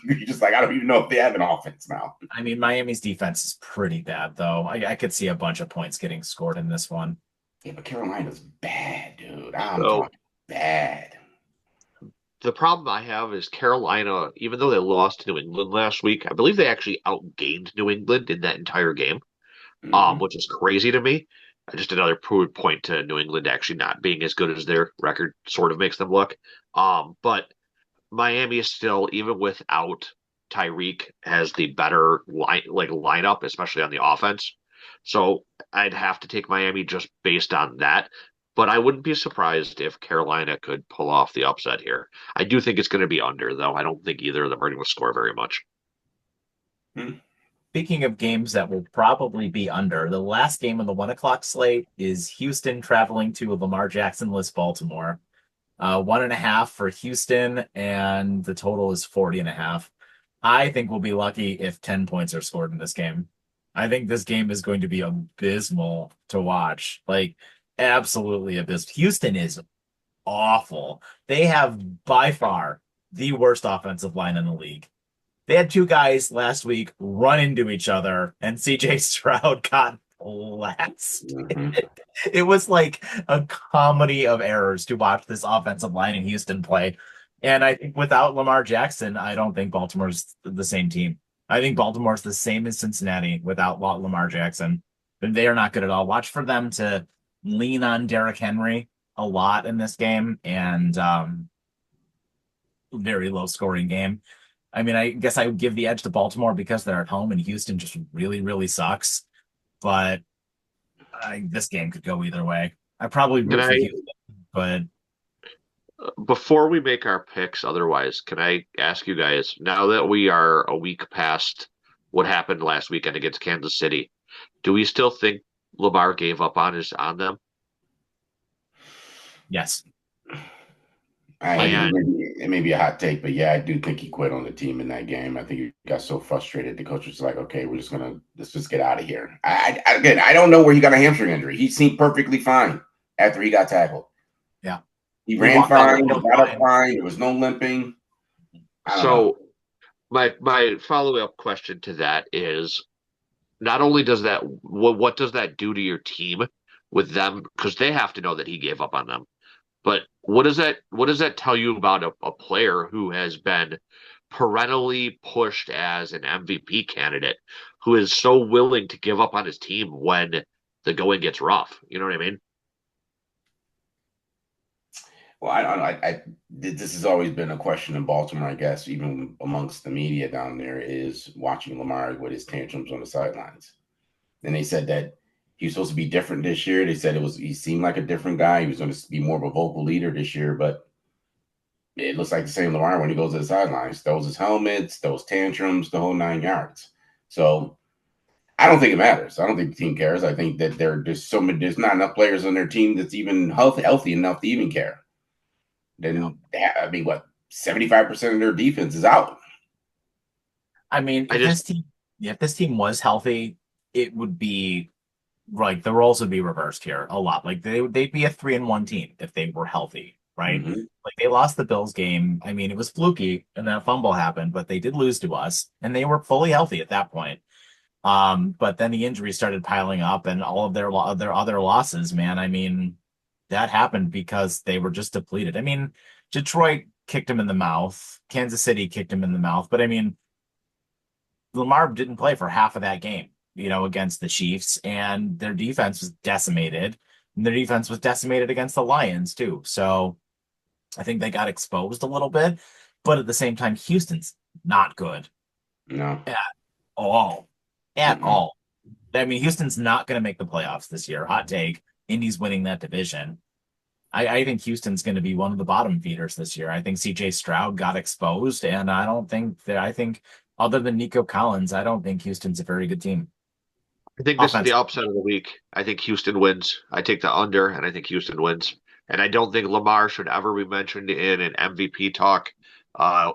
you're just like, I don't even know if they have an offense now. I mean, Miami's defense is pretty bad, though. I could see a bunch of points getting scored in this one. Yeah, but Carolina's bad, dude. I'm talking bad. The problem I have is Carolina, even though they lost to New England last week, I believe they actually outgained New England in that entire game. Which is crazy to me. Just another proof point to New England actually not being as good as their record sort of makes them look. But Miami is still, even without Tyreek, has the better lineup, especially on the offense. So I'd have to take Miami just based on that. But I wouldn't be surprised if Carolina could pull off the upset here. I do think it's going to be under, though. I don't think either of them are going to score very much. Speaking of games that will probably be under, the last game on the 1:00 slate is Houston traveling to a Lamar Jackson-less Baltimore. 1.5 for Houston, and the total is 40.5. I think we'll be lucky if 10 points are scored in this game. I think this game is going to be abysmal to watch. Like, absolutely abysmal. Houston is awful. They have by far the worst offensive line in the league. They had 2 guys last week run into each other, and CJ Stroud got blasted. Mm-hmm. It was like a comedy of errors to watch this offensive line in Houston play. And I think without Lamar Jackson, I don't think Baltimore's the same team. I think Baltimore's the same as Cincinnati without Lamar Jackson. They are not good at all. Watch for them to lean on Derrick Henry a lot in this game, and very low scoring game. I mean, I guess I would give the edge to Baltimore because they're at home and Houston just really, really sucks. But this game could go either way. I probably root for Houston, but before we make our picks, otherwise, can I ask you guys, now that we are a week past what happened last weekend against Kansas City, do we still think Lamar gave up on them? Yes. It may be a hot take, but yeah, I do think he quit on the team in that game. I think he got so frustrated. The coach was like, okay, let's just get out of here. I don't know where he got a hamstring injury. He seemed perfectly fine after he got tackled. Yeah. He ran fine, got up fine. There was no limping. I don't know. So my follow-up question to that is not only does that what does that do to your team with them because they have to know that he gave up on them. But what does that tell you about a player who has been perennially pushed as an MVP candidate, who is so willing to give up on his team when the going gets rough? You know what I mean? Well, I don't know. This has always been a question in Baltimore, I guess, even amongst the media down there, is watching Lamar with his tantrums on the sidelines. And they said that he was supposed to be different this year. They said he seemed like a different guy. He was going to be more of a vocal leader this year, but it looks like the same Lamar when he goes to the sidelines. Throws his helmets, those tantrums, the whole 9 yards. So I don't think it matters. I don't think the team cares. I think that there's not enough players on their team that's even healthy enough to even care. Then I mean, what 75% of their defense is out. I mean, I just if this team was healthy, it would be like the roles would be reversed here a lot. Like they'd be a 3-1 team if they were healthy, right? Mm-hmm. Like they lost the Bills game. I mean, it was fluky and that fumble happened, but they did lose to us, and they were fully healthy at that point. But then the injuries started piling up, and all of their other losses, man. I mean, that happened because they were just depleted. I mean, Detroit kicked him in the mouth. Kansas City kicked him in the mouth. But I mean, Lamar didn't play for half of that game, against the Chiefs, and their defense was decimated. And their defense was decimated against the Lions too. So I think they got exposed a little bit. But at the same time, Houston's not good No. at all. At Mm-mm. all. I mean, Houston's not going to make the playoffs this year. Hot take. Indy's winning that division. I think Houston's going to be one of the bottom feeders this year. I think CJ Stroud got exposed, and I think other than Nico Collins, I don't think Houston's a very good team. I think this is the Offense. upset of the week. I think Houston wins. I take the under, and I think Houston wins. And I don't think Lamar should ever be mentioned in an MVP talk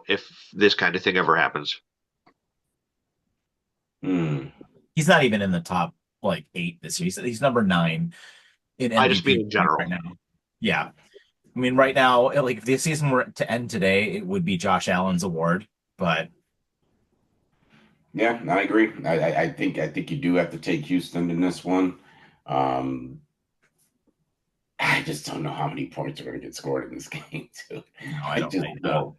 if this kind of thing ever happens. Mm. He's not even in the top like 8 this year. He's number 9 in I just mean MVP in general. right now. Yeah. I mean, right now, like if the season were to end today, it would be Josh Allen's award. But Yeah, I agree. I think you do have to take Houston in this one. Um, I just don't know how many points are going to get scored in this game, too. no, I I don't. just don't.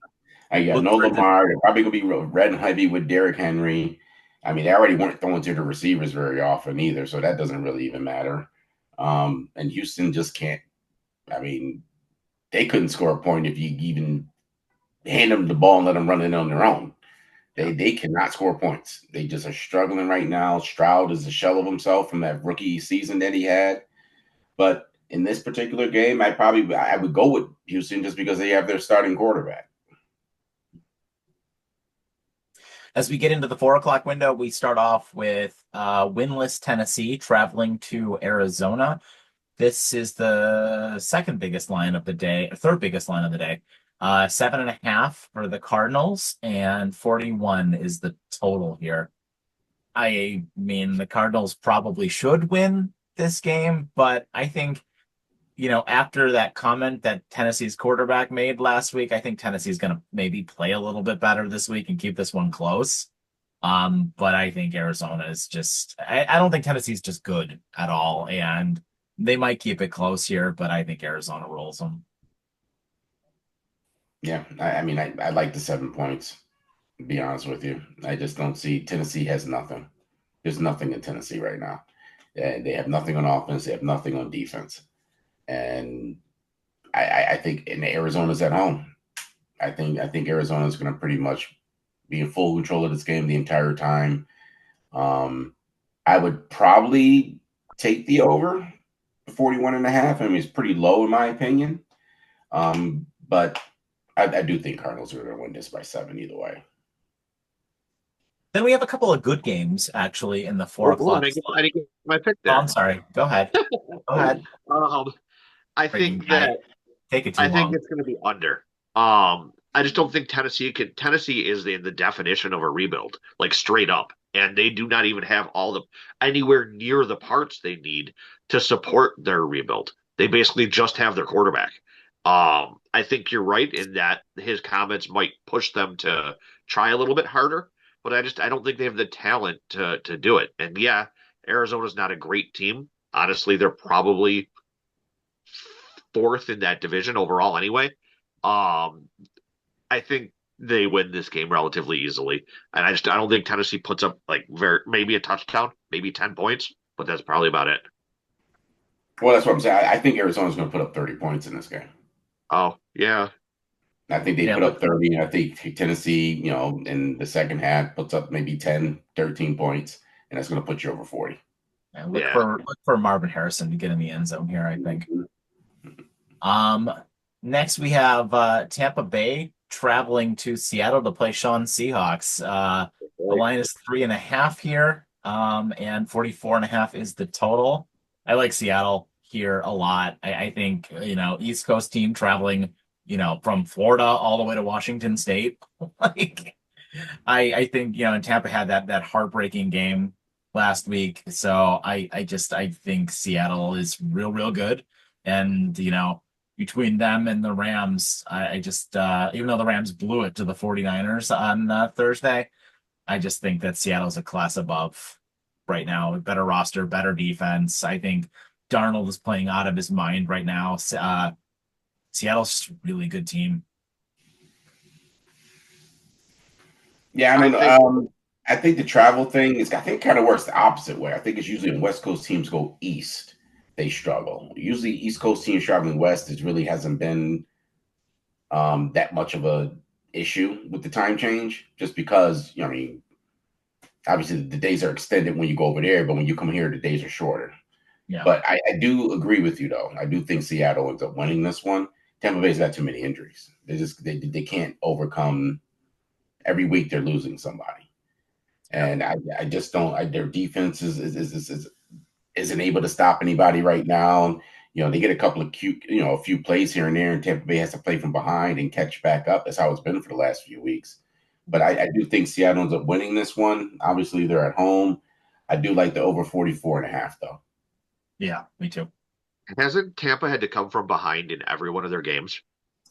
I got Look no for it to. Lamar. They're probably going to be red and heavy with Derrick Henry. I mean, they already weren't throwing to the receivers very often either, so that doesn't really even matter. And Houston just can't. I mean, they couldn't score a point if you even hand them the ball and let them run it on their own. They cannot score points. They just are struggling right now. Stroud is a shell of himself from that rookie season that he had. But in this particular game, I would go with Houston just because they have their starting quarterback. As we get into the 4 o'clock window, we start off with winless Tennessee traveling to Arizona. This is the second biggest line of the day, or third biggest line of the day. 7.5 for the Cardinals, and 41 is the total here. I mean, the Cardinals probably should win this game, but I think, after that comment that Tennessee's quarterback made last week, I think Tennessee's going to maybe play a little bit better this week and keep this one close. But I think Arizona is I don't think Tennessee's just good at all, and they might keep it close here, but I think Arizona rolls them. Yeah, I mean, I like the 7 points, to be honest with you. I just don't see Tennessee has nothing. There's nothing in Tennessee right now. They have nothing on offense. They have nothing on defense. And I think Arizona's at home. I think Arizona's going to pretty much be in full control of this game the entire time. I would probably take the over 41.5. I mean, it's pretty low in my opinion. But I do think Cardinals are going to win this by 7 either way. Then we have a couple of good games actually in the four Hold on, o'clock. I didn't get my pick Oh, there. I'm sorry. Go ahead. Go ahead. I Freaking think guy. that Take it too I think long. it's going to be under. I just don't think Tennessee could. Tennessee is the definition of a rebuild, like straight up, and they do not even have anywhere near the parts they need to support their rebuild. They basically just have their quarterback. I think you're right in that his comments might push them to try a little bit harder, but I don't think they have the talent to do it. And yeah, Arizona's not a great team. Honestly, they're probably fourth in that division overall anyway. Um, I think they win this game relatively easily. And I don't think Tennessee puts up like maybe a touchdown, maybe 10 points, but that's probably about it. Well, that's what I'm saying. I think Arizona's going to put up 30 points in this game. Oh, yeah. I think they Yeah, put up 30. And I think Tennessee, in the second half puts up maybe 10, 13 points, and that's going to put you over 40. and Yeah. look for Marvin Harrison to get in the end zone here, I think. Next we have Tampa Bay traveling to Seattle to play Sean Seahawks. The line is 3.5 here, and 44.5 is the total. I like Seattle here a lot. I think, East Coast team traveling, from Florida all the way to Washington State. Like, I think, and Tampa had that heartbreaking game last week. So I think Seattle is real good. And, between them and the Rams, I just, even though the Rams blew it to the 49ers on Thursday, I just think that Seattle's a class above right now. Better roster, better defense. I think Darnold is playing out of his mind right now. Seattle's just a really good team. Yeah, I mean, I think the travel thing is, I think, kind of works the opposite way. I think it's usually when West Coast teams go east, they struggle. Usually, East Coast teams traveling west, it really hasn't been that much of a issue with the time change, just because, I mean, obviously the days are extended when you go over there, but when you come here, the days are shorter. Yeah. But I do agree with you, though. I do think Seattle ends up winning this one. Tampa Bay's got too many injuries. They can't overcome. Every week they're losing somebody, and I just don't. Their defense isn't able to stop anybody right now. They get a couple of a few plays here and there, and Tampa Bay has to play from behind and catch back up. That's how it's been for the last few weeks. But I do think Seattle ends up winning this one. Obviously, they're at home. I do like the over 44.5, though. Yeah, me too. Hasn't Tampa had to come from behind in every one of their games?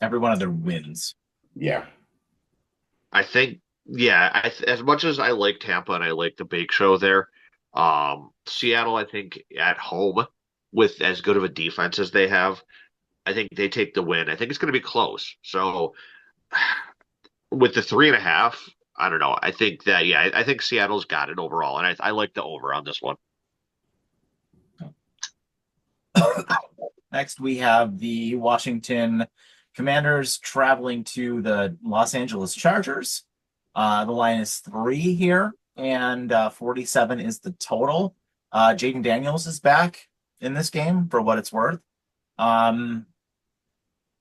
Every one of their wins. Yeah. I think, yeah, as much as I like Tampa and I like the Bake Show there, Seattle, I think at home with as good of a defense as they have, I think they take the win. I think it's going to be close. So with the 3.5, I don't know. I think that, yeah, I think Seattle's got it overall, and I like the over on this one. Next, we have the Washington Commanders traveling to the Los Angeles Chargers. The line is 3 here, and 47 is the total. Jaden Daniels is back in this game for what it's worth. I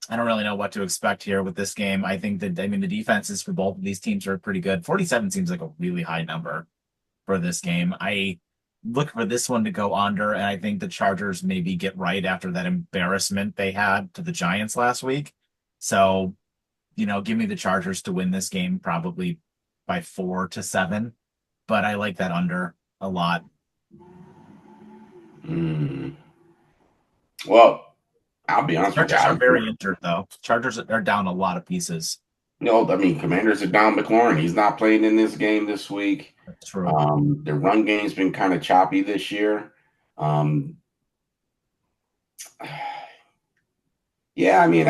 don't really know what to expect here with this game. I think the defenses for both of these teams are pretty good. 47 seems like a really high number for this game. I look for this one to go under, and I think the Chargers maybe get right after that embarrassment they had to the Giants last week. So, give me the Chargers to win this game probably by 4-7, but I like that under a lot. Well, I'll be honest with you. Chargers are very injured, though. Chargers are down a lot of pieces. No, I mean, Commanders are down McLaurin. He's not playing in this game this week. That's true. Their run game's been kind of choppy this year. Yeah, I mean,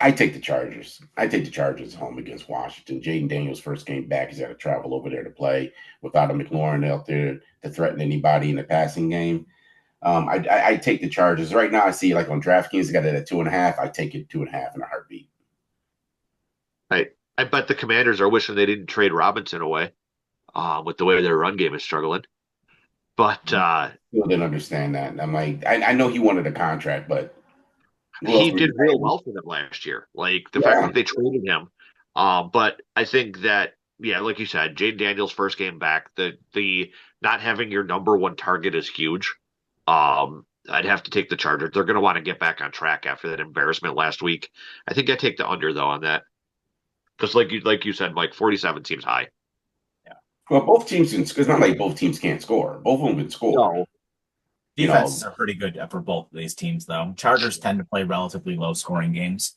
I take the Chargers. I take the Chargers home against Washington. Jaden Daniels' first game back. He's got to travel over there to play without a McLaurin out there to threaten anybody in the passing game. I take the Chargers. Right now, I see like on DraftKings, they got it at 2.5. I take it 2.5 in a heartbeat. I bet the Commanders are wishing they didn't trade Robinson away with the way their run game is struggling. But Still didn't understand that. I'm like, I know he wanted a contract, but he did real well for them last year. Like the fact that they traded him. But I think that, yeah, like you said, Jaden Daniels' first game back, the not having your number one target is huge. I'd have to take the Chargers. They're going to want to get back on track after that embarrassment last week. I think I take the under though on that, because like you said, Mike, 47 seems high. Yeah. Well, both teams it's not like both teams can't score. Both of them can score. No. Defenses are pretty good for both of these teams, though. Chargers tend to play relatively low-scoring games.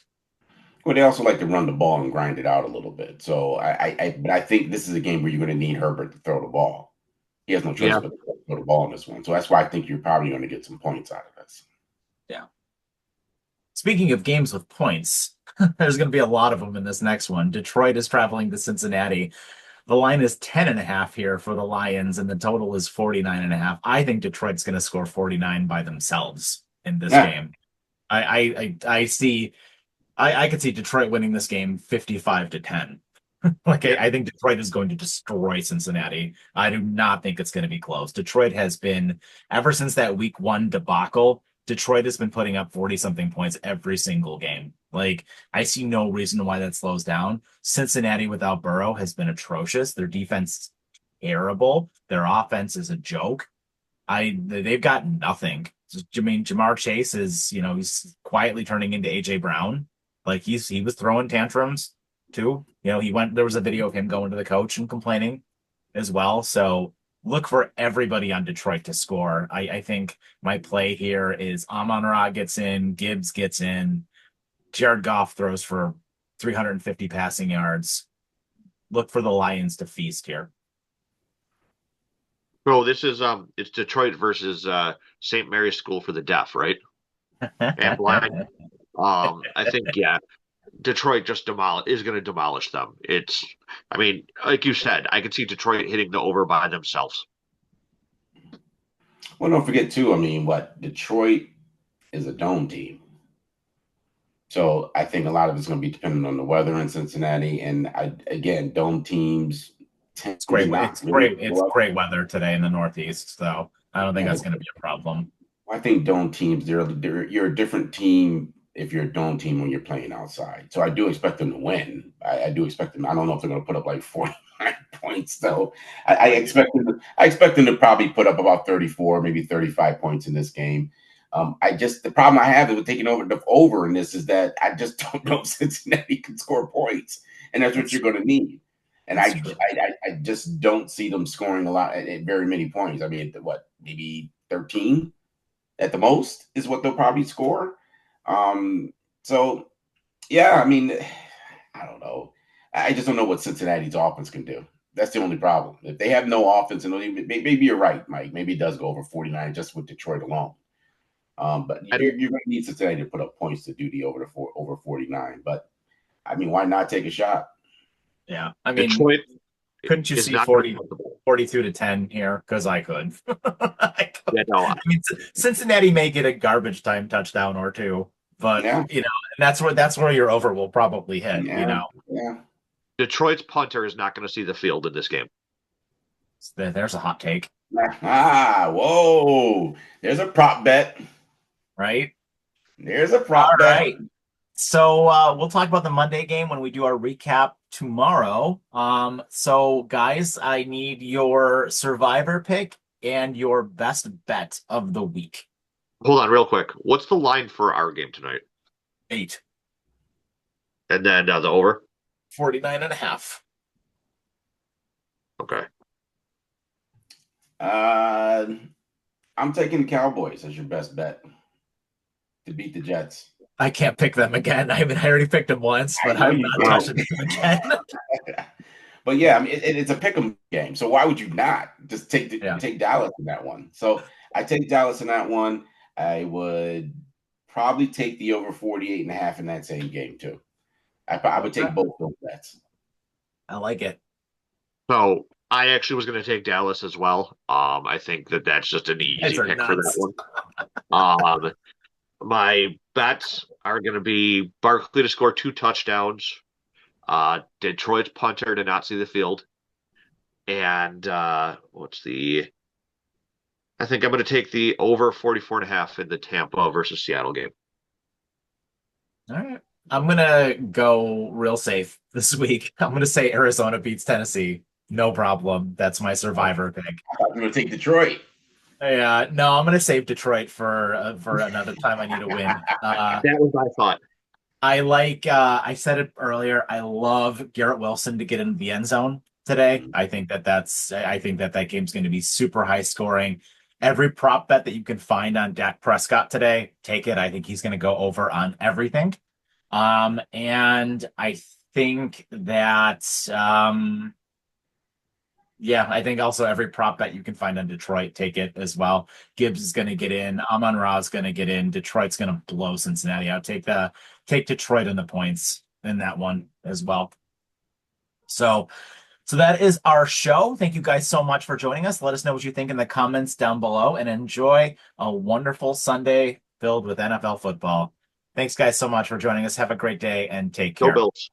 Well, they also like to run the ball and grind it out a little bit. So but I think this is a game where you're going to need Herbert to throw the ball. He has no choice Yeah. but to throw the ball in this one. So that's why I think you're probably going to get some points out of this. Yeah. Speaking of games with points, there's going to be a lot of them in this next one. Detroit is traveling to Cincinnati. The line is 10.5 here for the Lions, and the total is 49.5. I think Detroit's going to score 49 by themselves in this game. I could see Detroit winning this game 55-10. I think Detroit is going to destroy Cincinnati. I do not think it's going to be close. Detroit has been, ever since that week 1 debacle, Detroit has been putting up 40-something points every single game. I see no reason why that slows down. Cincinnati without Burrow has been atrocious. Their defense is terrible. Their offense is a joke. They've got nothing. I mean, Jamar Chase is, he's quietly turning into AJ Brown. He was throwing tantrums too. There was a video of him going to the coach and complaining as well. So look for everybody on Detroit to score. I think my play here is Amon-Ra gets in, Gibbs gets in, Jared Goff throws for 350 passing yards. Look for the Lions to feast here. Bro, this is it's Detroit versus St. Mary's School for the Deaf, right? And blind. I think Detroit just is going to demolish them. Like you said, I could see Detroit hitting the over by themselves. Well, don't forget too. Detroit is a dome team. So I think a lot of it's going to be dependent on the weather in Cincinnati. And dome teams tend It's great. It's great weather today in the Northeast, so I don't think that's going to be a problem. I think dome teams, you're a different team if you're a dome team when you're playing outside. So I do expect them to win. I do expect them. I don't know if they're going to put up like 49 points though. I expect them to probably put up about 34, maybe 35 points in this game. The problem I have with taking over in this is that I just don't know if Cincinnati can score points, and that's what you're going to need. And I just don't see them scoring a lot at very many points. I mean, maybe 13 at the most is what they'll probably score. So yeah, I mean, I don't know. I just don't know what Cincinnati's offense can do. That's the only problem. If they have no offense, and maybe you're right, Mike. Maybe it does go over 49 just with Detroit alone. But you're going to need Cincinnati to put up points to do the over 49. But I mean, why not take a shot? Yeah, I mean, Detroit couldn't you see 42-10 here? Because I could. I mean, Cincinnati may get a garbage time touchdown or two, but and that's where your over will probably hit. Yeah. Detroit's punter is not going to see the field in this game. There's a hot take. Whoa! There's a prop bet. Right? There's a prop bet. Right. So we'll talk about the Monday game when we do our recap tomorrow. So guys, I need your survivor pick and your best bet of the week. Hold on real quick. What's the line for our game tonight? 8. And then the over? 49.5. Okay. I'm taking the Cowboys as your best bet to beat the Jets. I can't pick them again. I already picked them once, but I'm not touching them again. But yeah, I mean, it's a pick 'em game. So why would you not just take Dallas in that one? So I take Dallas in that one. I would probably take the over 48.5 in that same game too. I would take both those bets. I like it. So I actually was going to take Dallas as well. I think that's just an easy pick for that one. My bets are going to be Barkley to score 2 touchdowns, Detroit's punter to not see the field, and I think I'm going to take the over 44.5 in the Tampa versus Seattle game. All right. I'm going to go real safe this week. I'm going to say Arizona beats Tennessee. No problem. That's my survivor pick. I thought you were going to take Detroit. Yeah, no, I'm going to save Detroit for another time I need to win. That was my thought. I said it earlier, I love Garrett Wilson to get into the end zone today. I think that game's going to be super high scoring. every prop bet that you can find on Dak Prescott today, take it. I think he's going to go over on everything. And I think that, yeah, I think also every prop bet you can find on Detroit, take it as well. Gibbs is going to get in. Amon-Ra is going to get in. Detroit's going to blow Cincinnati out. Take Detroit in the points in that one as well. So that is our show. Thank you guys so much for joining us. Let us know what you think in the comments down below, and enjoy a wonderful Sunday filled with NFL football. Thanks, guys, so much for joining us. Have a great day and take Go care. Bills.